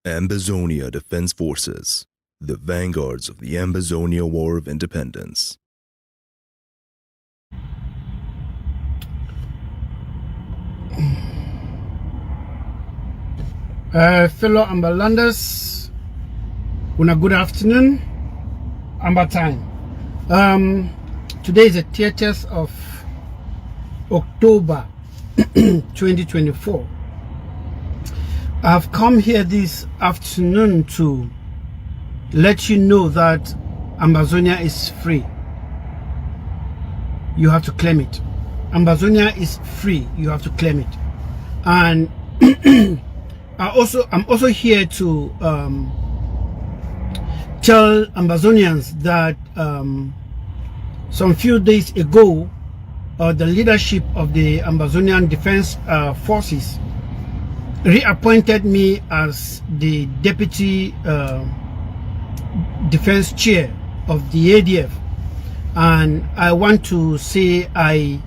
Ambazonia Defense Forces, the vanguards of the Ambazonia War of Independence. Fellow Amberlanders, good afternoon. Amber time. Today is the 30th of October 2024. I've come here this afternoon to let you know that Ambazonia is free. You have to claim it. Ambazonia is free. You have to claim it. And I'm also here to tell Ambazonians that some few days ago, the leadership of the Ambazonian Defense Forces reappointed me as the Deputy Defense Chair of the ADF, and I want to say I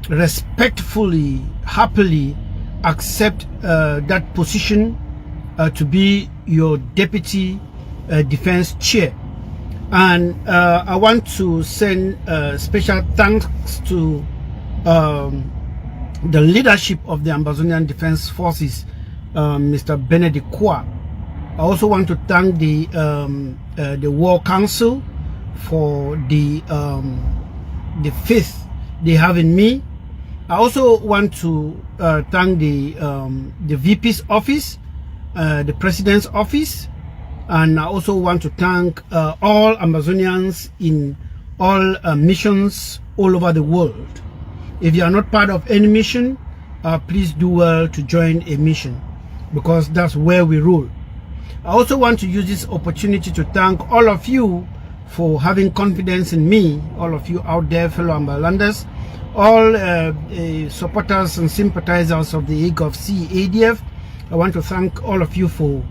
respectfully, happily accept that position to be your Deputy Defense Chair. And I want to send special thanks to the leadership of the Ambazonian Defense Forces, Mr. Benedict Kwa. I also want to thank the War Council for the faith they have in me. I also want to thank the VP's office, the President's office, and I also want to thank all Ambazonians in all missions all over the world. If you are not part of any mission, please do well to join a mission, because that's where we rule. I also want to use this opportunity to thank all of you for having confidence in me, all of you out there, fellow Amberlanders, all supporters and sympathizers of the AGOV-C ADF. I want to thank all of you for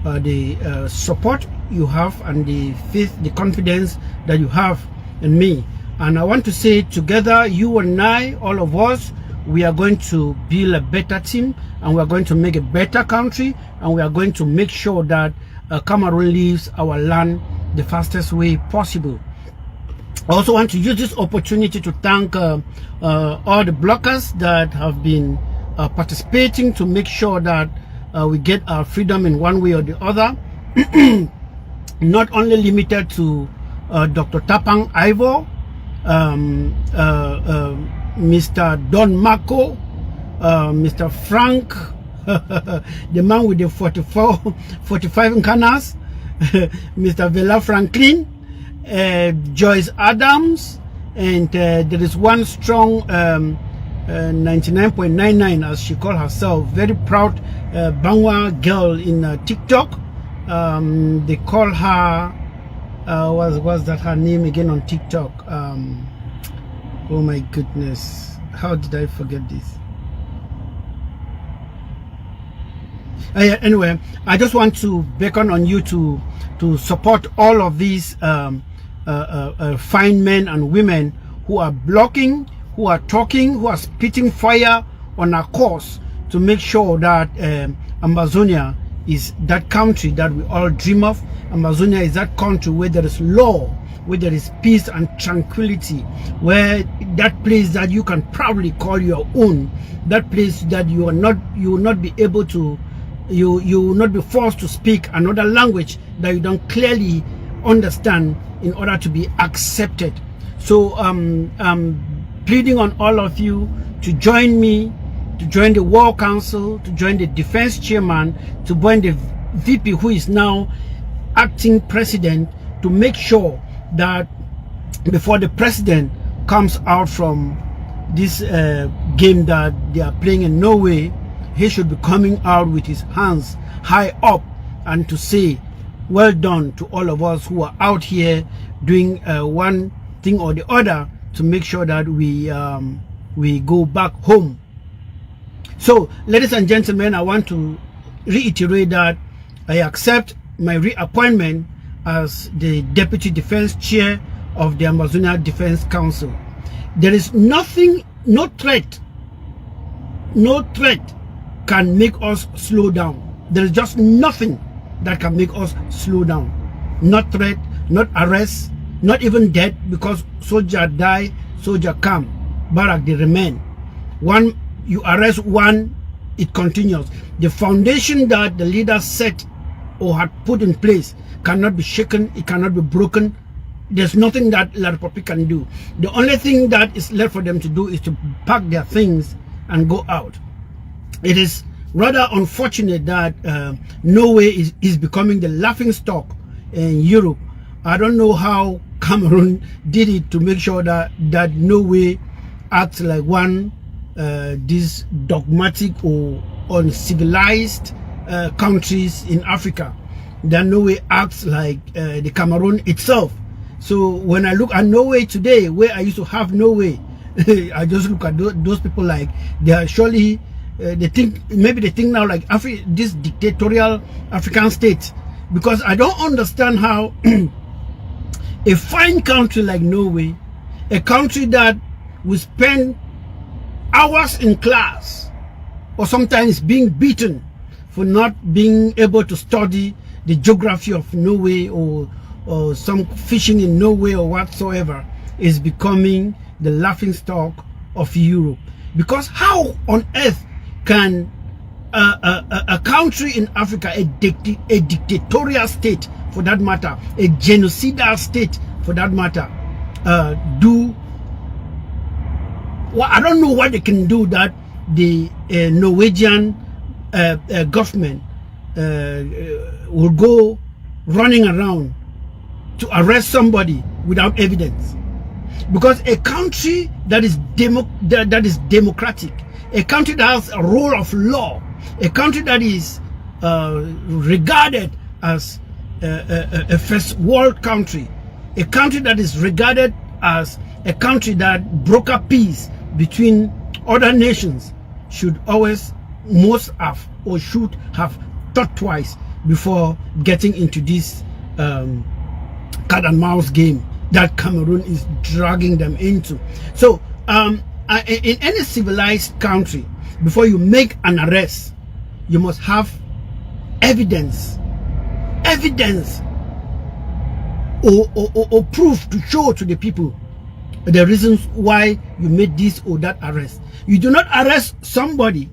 the support you have and the faith, the confidence that you have in me. And I want to say, together, you and I, all of us, we are going to build a better team, and we are going to make a better country, and we are going to make sure that Cameroon leaves our land the fastest way possible. I also want to use this opportunity to thank all the bloggers that have been participating to make sure that we get our freedom in one way or the other. Not only limited to Dr. Tapang Ivor, Mr. Don Marco, Mr. Frank, the man with the 45 Nkanas, Mr. Vela Franklin, Joyce Adams, and there is one strong 99.99, as she called herself, very proud Bangwa girl in TikTok. They call her what's that her name again on TikTok? Oh my goodness, how did I forget this? Anyway, I just want to beckon on you to support all of these fine men and women who are blocking, who are talking, who are spitting fire on our cause, to make sure that Ambazonia is that country that we all dream of. Ambazonia is that country where there is law, where there is peace and tranquility, where that place that you can proudly call your own, that place that you will not be able to, you will not be forced to speak another language that you don't clearly understand in order to be accepted. So I'm pleading on all of you to join me, to join the War Council, to join the Defense Chairman, to join the VP who is now acting president, to make sure that before the president comes out from this game that they are playing in Norway, he should be coming out with his hands high up and to say, well done to all of us who are out here doing one thing or the other to make sure that we go back home. So, ladies and gentlemen, I want to reiterate that I accept my reappointment as the Deputy Defense Chair of the Ambazonia Defense Council. There is nothing, no threat can make us slow down. There is just nothing that can make us slow down. Not threat, not arrest, not even death, because soldier die, soldier come, barrack they remain. One, you arrest one, it continues. The foundation that the leaders set or had put in place cannot be shaken, it cannot be broken. There's nothing that La Republic can do. The only thing that is left for them to do is to pack their things and go out. It is rather unfortunate that Norway is becoming the laughing stock in Europe. I don't know how Cameroon did it to make sure that Norway acts like one these dogmatic or uncivilized countries in Africa. That Norway acts like the Cameroon itself. So when I look at Norway today, where I used to have Norway, I just look at those people like they are surely they think now like this dictatorial African state, because I don't understand how a fine country like Norway, a country that will spend hours in class or sometimes being beaten for not being able to study the geography of Norway or some fishing in Norway or whatsoever, is becoming the laughing stock of Europe. Because how on earth can a country in Africa, a dictatorial state for that matter, a genocidal state for that matter, do well? I don't know what they can do that the Norwegian government will go running around to arrest somebody without evidence. Because a country that is democratic, a country that has a rule of law, a country that is regarded as a first world country, a country that is regarded as a country that broker peace between other nations, should always, must have, or should have thought twice before getting into this cat and mouse game that Cameroon is dragging them into. So in any civilized country, before you make an arrest, you must have evidence or proof to show to the people the reasons why you made this or that arrest. You do not arrest somebody,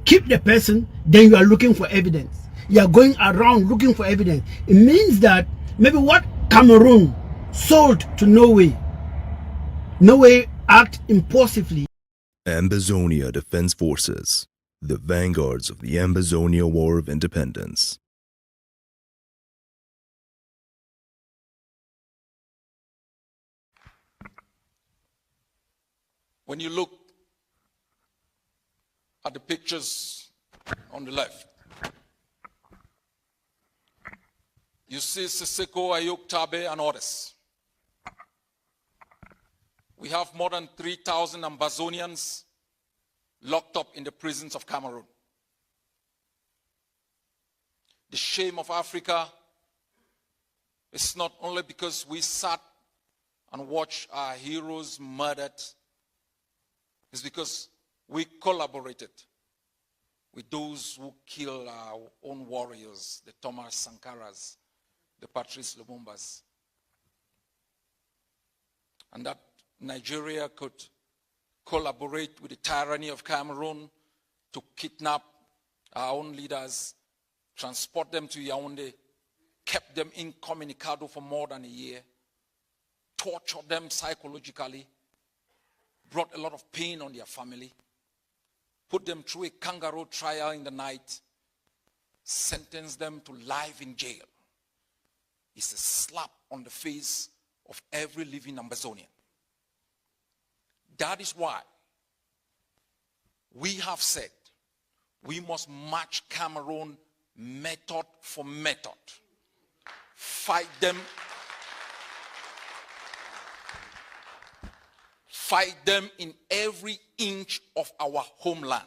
keep the person, then you are looking for evidence. You are going around looking for evidence. It means that maybe what Cameroon sold to Norway act impulsively. Ambazonia Defense Forces, the vanguards of the Ambazonia War of Independence. When you look at the pictures on the left, you see Sissoko, Ayuk, Tabe, and others. We have more than 3,000 Ambazonians locked up in the prisons of Cameroon. The shame of Africa is not only because we sat and watched our heroes murdered, it's because we collaborated with those who kill our own warriors, the Thomas Sankaras, the Patrice Lumumbas. And that Nigeria could collaborate with the tyranny of Cameroon to kidnap our own leaders, transport them to Yaoundé, kept them incommunicado for more than a year, tortured them psychologically, brought a lot of pain on their family, put them through a kangaroo trial in the night, sentenced them to life in jail. It's a slap on the face of every living Ambazonian. That is why we have said we must match Cameroon method for method. Fight them in every inch of our homeland,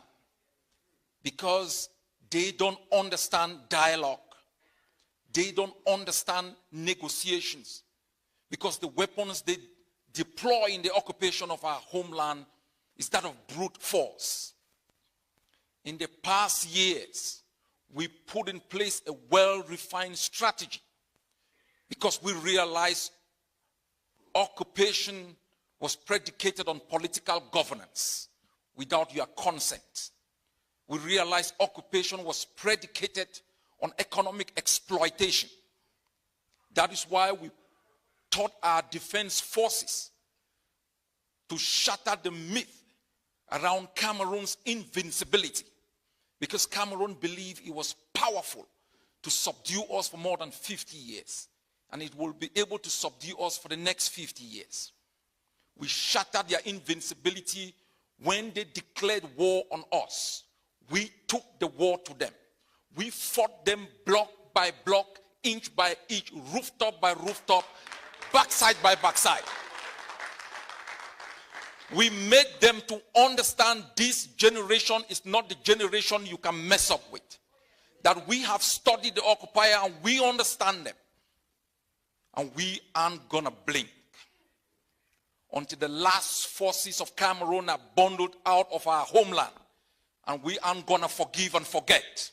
because they don't understand dialogue. They don't understand negotiations, because the weapons they deploy in the occupation of our homeland is that of brute force. In the past years, we put in place a well-refined strategy because we realized occupation was predicated on political governance without your consent. We realized occupation was predicated on economic exploitation. That is why we taught our defense forces to shatter the myth around Cameroon's invincibility, because Cameroon believed it was powerful to subdue us for more than 50 years, and it will be able to subdue us for the next 50 years. We shattered their invincibility when they declared war on us. We took the war to them. We fought them block by block, inch by inch, rooftop by rooftop, backside by backside. We made them to understand this generation is not the generation you can mess up with. That we have studied the occupier and we understand them. And we aren't gonna blink until the last forces of Cameroon are bundled out of our homeland. And we aren't gonna forgive and forget.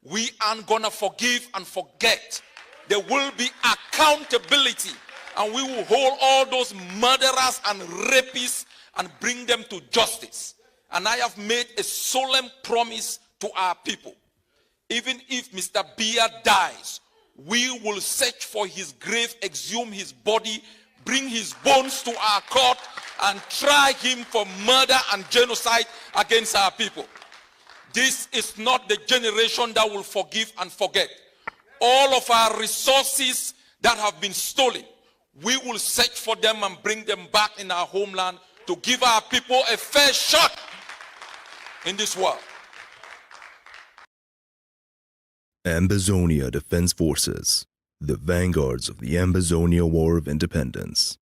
We aren't gonna forgive and forget. There will be accountability, and we will hold all those murderers and rapists and bring them to justice. And I have made a solemn promise to our people. Even if Mr. Biya dies, we will search for his grave, exhume his body, bring his bones to our court, and try him for murder and genocide against our people. This is not the generation that will forgive and forget. All of our resources that have been stolen, we will search for them and bring them back in our homeland to give our people a fair shot in this world. Ambazonia Defense Forces, the vanguards of the Ambazonia War of Independence.